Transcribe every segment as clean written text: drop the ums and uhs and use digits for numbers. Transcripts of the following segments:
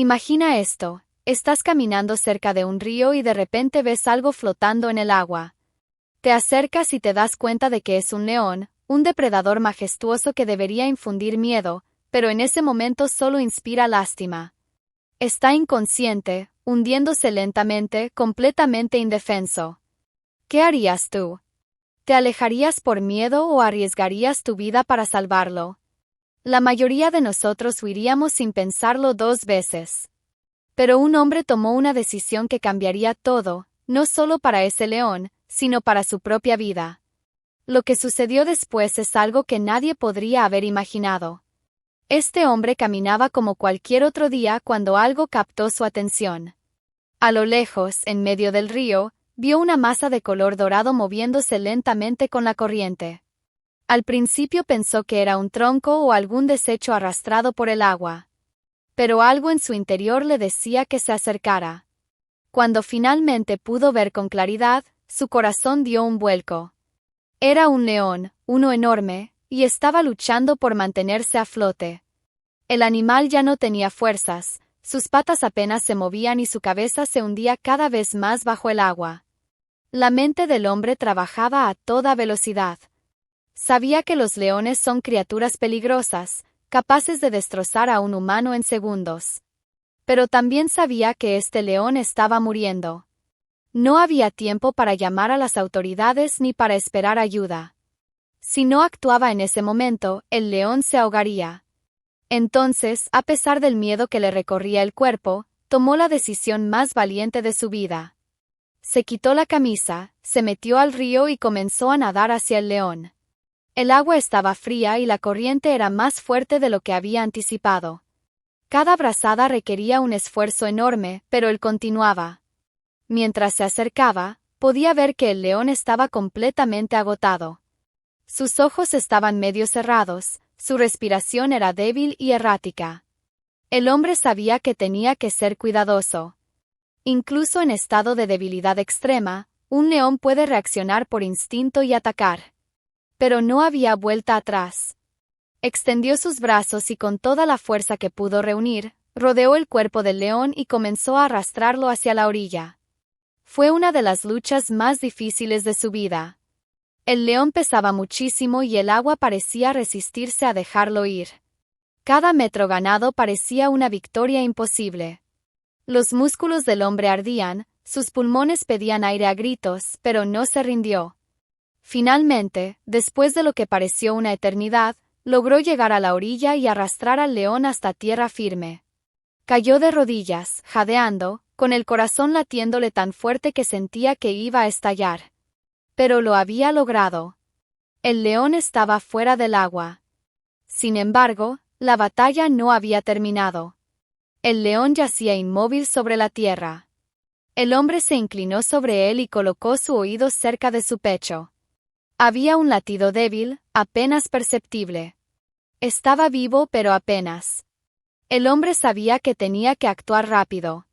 Imagina esto, estás caminando cerca de un río y de repente ves algo flotando en el agua. Te acercas y te das cuenta de que es un león, un depredador majestuoso que debería infundir miedo, pero en ese momento solo inspira lástima. Está inconsciente, hundiéndose lentamente, completamente indefenso. ¿Qué harías tú? ¿Te alejarías por miedo o arriesgarías tu vida para salvarlo? La mayoría de nosotros huiríamos sin pensarlo dos veces. Pero un hombre tomó una decisión que cambiaría todo, no solo para ese león, sino para su propia vida. Lo que sucedió después es algo que nadie podría haber imaginado. Este hombre caminaba como cualquier otro día cuando algo captó su atención. A lo lejos, en medio del río, vio una masa de color dorado moviéndose lentamente con la corriente. Al principio pensó que era un tronco o algún desecho arrastrado por el agua. Pero algo en su interior le decía que se acercara. Cuando finalmente pudo ver con claridad, su corazón dio un vuelco. Era un león, uno enorme, y estaba luchando por mantenerse a flote. El animal ya no tenía fuerzas, sus patas apenas se movían y su cabeza se hundía cada vez más bajo el agua. La mente del hombre trabajaba a toda velocidad. Sabía que los leones son criaturas peligrosas, capaces de destrozar a un humano en segundos. Pero también sabía que este león estaba muriendo. No había tiempo para llamar a las autoridades ni para esperar ayuda. Si no actuaba en ese momento, el león se ahogaría. Entonces, a pesar del miedo que le recorría el cuerpo, tomó la decisión más valiente de su vida. Se quitó la camisa, se metió al río y comenzó a nadar hacia el león. El agua estaba fría y la corriente era más fuerte de lo que había anticipado. Cada brazada requería un esfuerzo enorme, pero él continuaba. Mientras se acercaba, podía ver que el león estaba completamente agotado. Sus ojos estaban medio cerrados, su respiración era débil y errática. El hombre sabía que tenía que ser cuidadoso. Incluso en estado de debilidad extrema, un león puede reaccionar por instinto y atacar. Pero no había vuelta atrás. Extendió sus brazos y con toda la fuerza que pudo reunir, rodeó el cuerpo del león y comenzó a arrastrarlo hacia la orilla. Fue una de las luchas más difíciles de su vida. El león pesaba muchísimo y el agua parecía resistirse a dejarlo ir. Cada metro ganado parecía una victoria imposible. Los músculos del hombre ardían, sus pulmones pedían aire a gritos, pero no se rindió. Finalmente, después de lo que pareció una eternidad, logró llegar a la orilla y arrastrar al león hasta tierra firme. Cayó de rodillas, jadeando, con el corazón latiéndole tan fuerte que sentía que iba a estallar. Pero lo había logrado. El león estaba fuera del agua. Sin embargo, la batalla no había terminado. El león yacía inmóvil sobre la tierra. El hombre se inclinó sobre él y colocó su oído cerca de su pecho. Había un latido débil, apenas perceptible. Estaba vivo pero apenas. El hombre sabía que tenía que actuar rápido.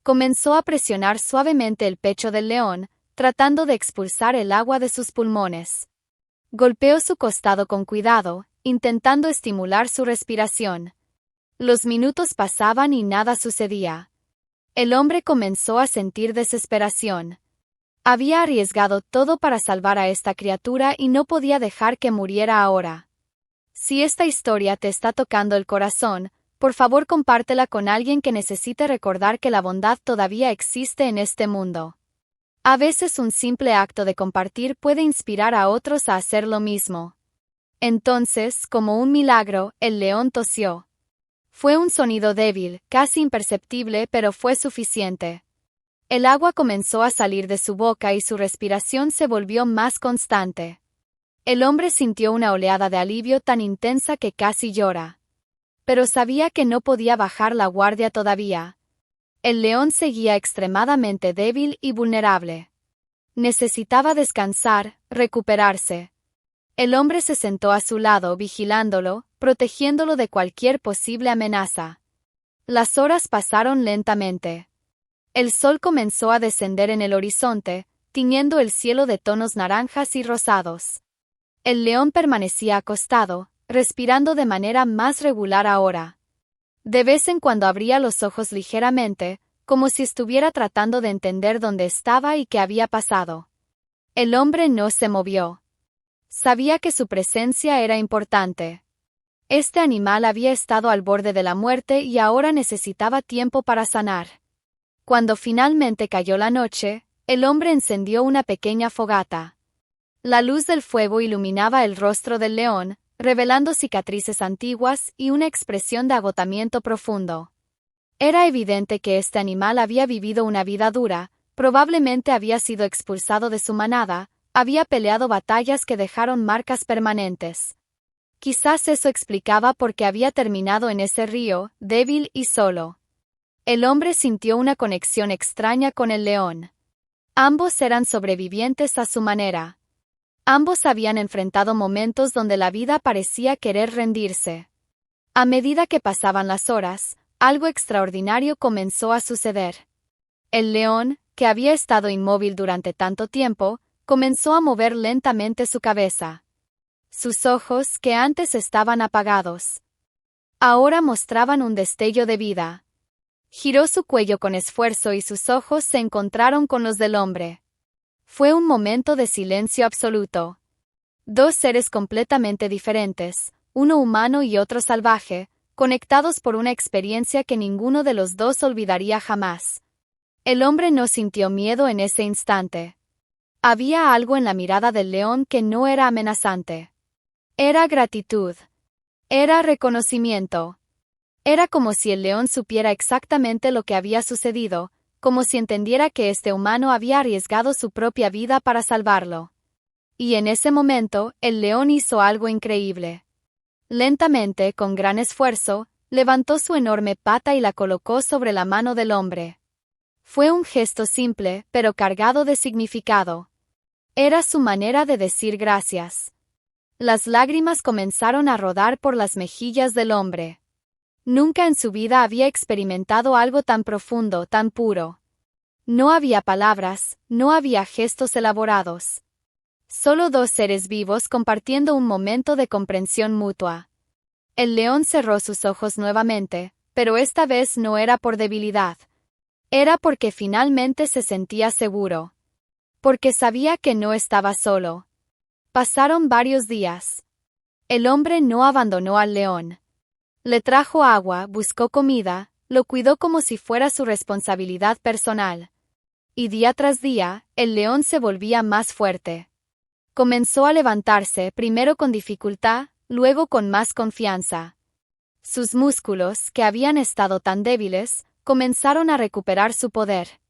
Comenzó a presionar suavemente el pecho del león, tratando de expulsar el agua de sus pulmones. Golpeó su costado con cuidado, intentando estimular su respiración. Los minutos pasaban y nada sucedía. El hombre comenzó a sentir desesperación. Había arriesgado todo para salvar a esta criatura y no podía dejar que muriera ahora. Si esta historia te está tocando el corazón, por favor compártela con alguien que necesite recordar que la bondad todavía existe en este mundo. A veces un simple acto de compartir puede inspirar a otros a hacer lo mismo. Entonces, como un milagro, el león tosió. Fue un sonido débil, casi imperceptible, pero fue suficiente. El agua comenzó a salir de su boca y su respiración se volvió más constante. El hombre sintió una oleada de alivio tan intensa que casi llora. Pero sabía que no podía bajar la guardia todavía. El león seguía extremadamente débil y vulnerable. Necesitaba descansar, recuperarse. El hombre se sentó a su lado vigilándolo, protegiéndolo de cualquier posible amenaza. Las horas pasaron lentamente. El sol comenzó a descender en el horizonte, tiñendo el cielo de tonos naranjas y rosados. El león permanecía acostado, respirando de manera más regular ahora. De vez en cuando abría los ojos ligeramente, como si estuviera tratando de entender dónde estaba y qué había pasado. El hombre no se movió. Sabía que su presencia era importante. Este animal había estado al borde de la muerte y ahora necesitaba tiempo para sanar. Cuando finalmente cayó la noche, el hombre encendió una pequeña fogata. La luz del fuego iluminaba el rostro del león, revelando cicatrices antiguas y una expresión de agotamiento profundo. Era evidente que este animal había vivido una vida dura, probablemente había sido expulsado de su manada, había peleado batallas que dejaron marcas permanentes. Quizás eso explicaba por qué había terminado en ese río, débil y solo. El hombre sintió una conexión extraña con el león. Ambos eran sobrevivientes a su manera. Ambos habían enfrentado momentos donde la vida parecía querer rendirse. A medida que pasaban las horas, algo extraordinario comenzó a suceder. El león, que había estado inmóvil durante tanto tiempo, comenzó a mover lentamente su cabeza. Sus ojos, que antes estaban apagados, ahora mostraban un destello de vida. Giró su cuello con esfuerzo y sus ojos se encontraron con los del hombre. Fue un momento de silencio absoluto. Dos seres completamente diferentes, uno humano y otro salvaje, conectados por una experiencia que ninguno de los dos olvidaría jamás. El hombre no sintió miedo en ese instante. Había algo en la mirada del león que no era amenazante. Era gratitud. Era reconocimiento. Era como si el león supiera exactamente lo que había sucedido, como si entendiera que este humano había arriesgado su propia vida para salvarlo. Y en ese momento, el león hizo algo increíble. Lentamente, con gran esfuerzo, levantó su enorme pata y la colocó sobre la mano del hombre. Fue un gesto simple, pero cargado de significado. Era su manera de decir gracias. Las lágrimas comenzaron a rodar por las mejillas del hombre. Nunca en su vida había experimentado algo tan profundo, tan puro. No había palabras, no había gestos elaborados. Solo dos seres vivos compartiendo un momento de comprensión mutua. El león cerró sus ojos nuevamente, pero esta vez no era por debilidad. Era porque finalmente se sentía seguro. Porque sabía que no estaba solo. Pasaron varios días. El hombre no abandonó al león. Le trajo agua, buscó comida, lo cuidó como si fuera su responsabilidad personal. Y día tras día, el león se volvía más fuerte. Comenzó a levantarse, primero con dificultad, luego con más confianza. Sus músculos, que habían estado tan débiles, comenzaron a recuperar su poder.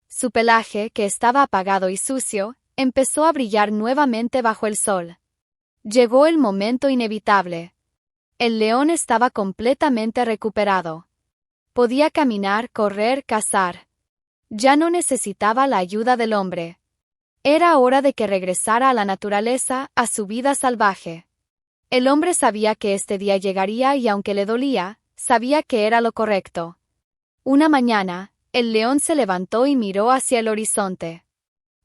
Su pelaje, que estaba apagado y sucio, empezó a brillar nuevamente bajo el sol. Llegó el momento inevitable. El león estaba completamente recuperado. Podía caminar, correr, cazar. Ya no necesitaba la ayuda del hombre. Era hora de que regresara a la naturaleza, a su vida salvaje. El hombre sabía que este día llegaría y aunque le dolía, sabía que era lo correcto. Una mañana, el león se levantó y miró hacia el horizonte.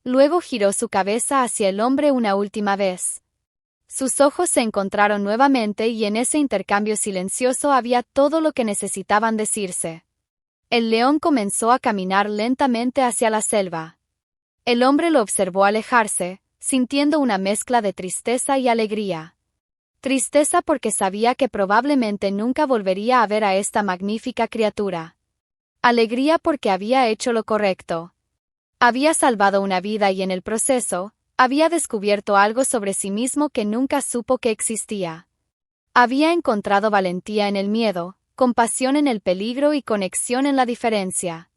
Luego giró su cabeza hacia el hombre una última vez. Sus ojos se encontraron nuevamente y en ese intercambio silencioso había todo lo que necesitaban decirse. El león comenzó a caminar lentamente hacia la selva. El hombre lo observó alejarse, sintiendo una mezcla de tristeza y alegría. Tristeza porque sabía que probablemente nunca volvería a ver a esta magnífica criatura. Alegría porque había hecho lo correcto. Había salvado una vida y en el proceso, había descubierto algo sobre sí mismo que nunca supo que existía. Había encontrado valentía en el miedo, compasión en el peligro y conexión en la diferencia.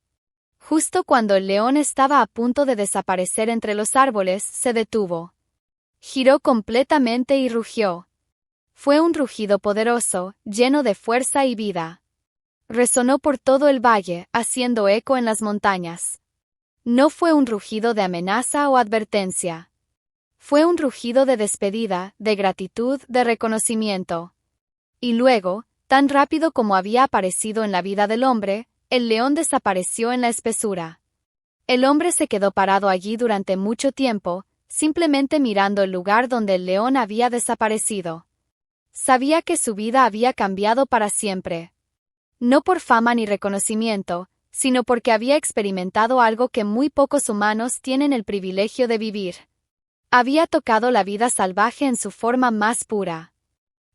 Justo cuando el león estaba a punto de desaparecer entre los árboles, se detuvo. Giró completamente y rugió. Fue un rugido poderoso, lleno de fuerza y vida. Resonó por todo el valle, haciendo eco en las montañas. No fue un rugido de amenaza o advertencia. Fue un rugido de despedida, de gratitud, de reconocimiento. Y luego, tan rápido como había aparecido en la vida del hombre, el león desapareció en la espesura. El hombre se quedó parado allí durante mucho tiempo, simplemente mirando el lugar donde el león había desaparecido. Sabía que su vida había cambiado para siempre. No por fama ni reconocimiento, sino porque había experimentado algo que muy pocos humanos tienen el privilegio de vivir. Había tocado la vida salvaje en su forma más pura.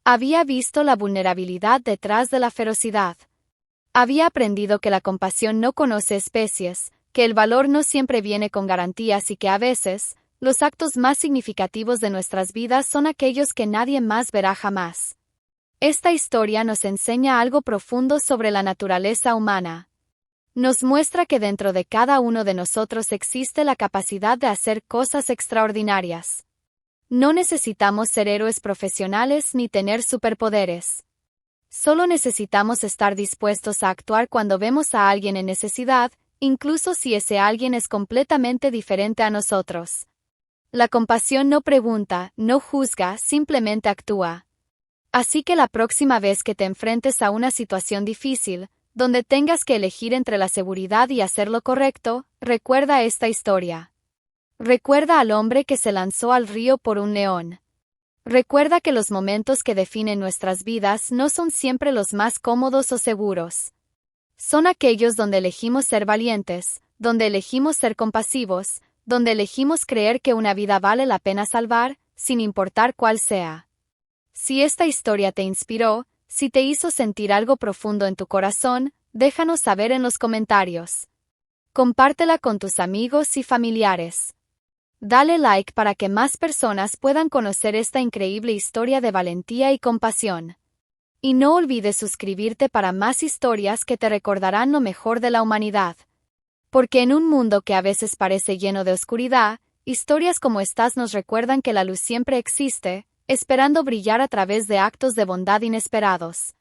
Había visto la vulnerabilidad detrás de la ferocidad. Había aprendido que la compasión no conoce especies, que el valor no siempre viene con garantías y que a veces, los actos más significativos de nuestras vidas son aquellos que nadie más verá jamás. Esta historia nos enseña algo profundo sobre la naturaleza humana. Nos muestra que dentro de cada uno de nosotros existe la capacidad de hacer cosas extraordinarias. No necesitamos ser héroes profesionales ni tener superpoderes. Solo necesitamos estar dispuestos a actuar cuando vemos a alguien en necesidad, incluso si ese alguien es completamente diferente a nosotros. La compasión no pregunta, no juzga, simplemente actúa. Así que la próxima vez que te enfrentes a una situación difícil, donde tengas que elegir entre la seguridad y hacer lo correcto, recuerda esta historia. Recuerda al hombre que se lanzó al río por un león. Recuerda que los momentos que definen nuestras vidas no son siempre los más cómodos o seguros. Son aquellos donde elegimos ser valientes, donde elegimos ser compasivos, donde elegimos creer que una vida vale la pena salvar, sin importar cuál sea. Si esta historia te inspiró, si te hizo sentir algo profundo en tu corazón, déjanos saber en los comentarios. Compártela con tus amigos y familiares. Dale like para que más personas puedan conocer esta increíble historia de valentía y compasión. Y no olvides suscribirte para más historias que te recordarán lo mejor de la humanidad. Porque en un mundo que a veces parece lleno de oscuridad, historias como estas nos recuerdan que la luz siempre existe, esperando brillar a través de actos de bondad inesperados.